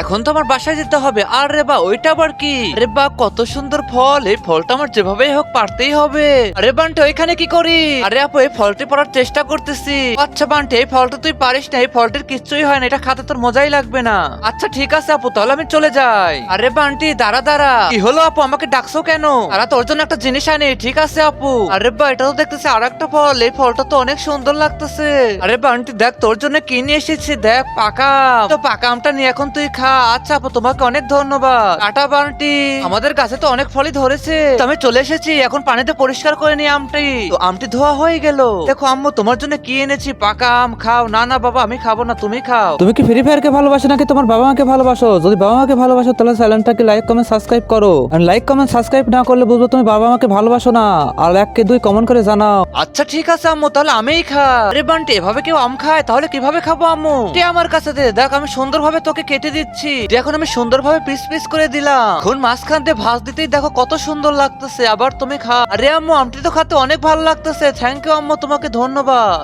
এখন তো আমার বাসায় যেতে হবে। আর রে বা ওইটা আবার কি? আরে বা কত সুন্দর ফল, এই ফলটা আমার যেভাবেই হোক পারতেই হবে। আরে বান্টি ওইখানে কি করি? আরে আপু এই ফলটি পড়ার চেষ্টা করতেছি। আচ্ছা বান্টি এই ফলটা তুই পারিস না, এই ফলটির কিচ্ছুই হয় না, এটা খাতে তোর মজাই লাগবে না। আচ্ছা ঠিক আছে আপু, তাহলে আমি চলে যাই। আরে বান্টি দাঁড়া দাঁড়া, কি হলো আপু, আমাকে ডাকছো কেন? তারা তোর জন্য একটা জিনিস আনি। ঠিক আছে আপু। আরে বা এটা তো দেখতেছি আর একটা ফল, এই ফলটা তো অনেক সুন্দর লাগতেছে। আরে বান্টি দেখ তোর জন্য কি নিয়ে এসেছি, দেখ পাকা আম। তো পাকা আমটা নিয়ে এখন তুই খা। আচ্ছা আপু তোমাকে অনেক ধন্যবাদ। টাটা বান্টি। আমাদের গাছে তো অনেক ফলই ধরেছে, তো আমি চলে এসেছি, এখন পানিতে পরিষ্কার করে নিই আমটি। তো আমটি ধোয়া হয়ে গেল। দেখো আম্মু তোমার জন্য কি এনেছি, পাকা আম খাও। না না বাবা আমি খাবো না, তুমি খাও। তুমি কি ফ্রি ফায়ারকে ভালোবাসো নাকি তোমার বাবা মাকে ভালোবাসো? যদি বাবা মাকে ভালোবাসো তাহলে চ্যানেলটাকে লাইক কমেন্ট সাবস্ক্রাইব করো। আর লাইক কমেন্ট সাবস্ক্রাইব না করলে বুঝবো তুমি বাবা মাকে ভালোবাসো না। আর 1 কে 2 কমেন্ট করে জানাও। আচ্ছা ঠিক আছে আম্মু, তাহলে আমিই খাই। আরে বান্টি এভাবে কেউ আম খায়? তাহলে কিভাবে খাবো আম্মু? তুই আমার কাছে দে, দেখ আমি সুন্দরভাবে তোকে কেটে দিচ্ছি। এখন আমি সুন্দরভাবে পিস পিস করে দিলাম। এখন মাঝখান দিয়ে ভাঁজ দিতেই দেখো কত সুন্দর লাগতেছে। আবার তুমি খা। আরে আম্মু আমটি তো খাতে অনেক ভালো লাগতেছে। থ্যাংক ইউ আম্মু, তোমাকে ধন্যবাদ।